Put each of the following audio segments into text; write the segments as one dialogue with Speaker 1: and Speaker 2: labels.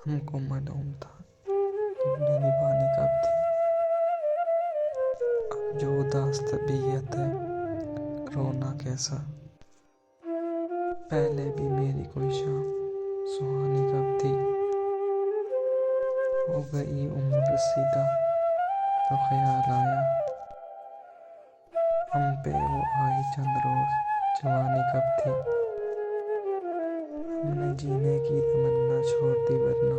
Speaker 1: हमको मालूम था तुमने निभानी कब थी। अब जो उदास तबीयत है रोना कैसा। पहले भी मेरी कोई शाम सुहानी कब थी। हो गई उम्र सीधा तो ख्याल आया, हम पे वो आई चंद रोज जवानी कब थी। हमने जीने की तमन्ना छोड़ दी वरना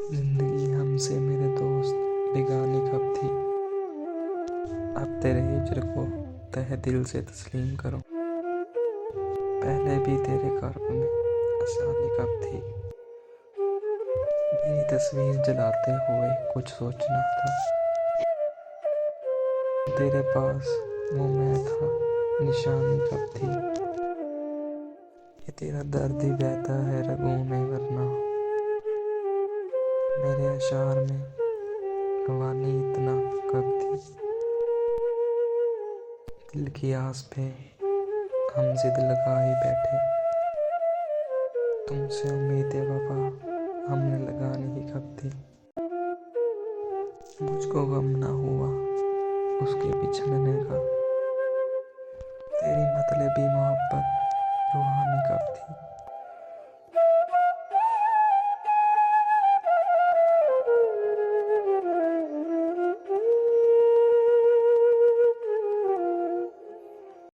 Speaker 1: जिंदगी हमसे मेरे दोस्त बेगानी कब थी। अब तेरे हिज्र को तहे दिल से तस्लीम करो, पहले भी तेरे कर्ब में आसानी कब थी। मेरी तस्वीर जलाते हुए कुछ सोचना था, तेरे पास वो मैं था निशानी कब थी। ये तेरा दर्द ही बहता है रगों में वरना मेरे अशार में रवानी इतना कब थी। दिल की आस पे हम जिद लगा ही बैठे, तुमसे उम्मीद वफा हमने लगानी ही कब थी। मुझको गम ना हुआ उसके बिछड़ने का, तेरी मतलबी मोहब्बत रूहानी कब थी।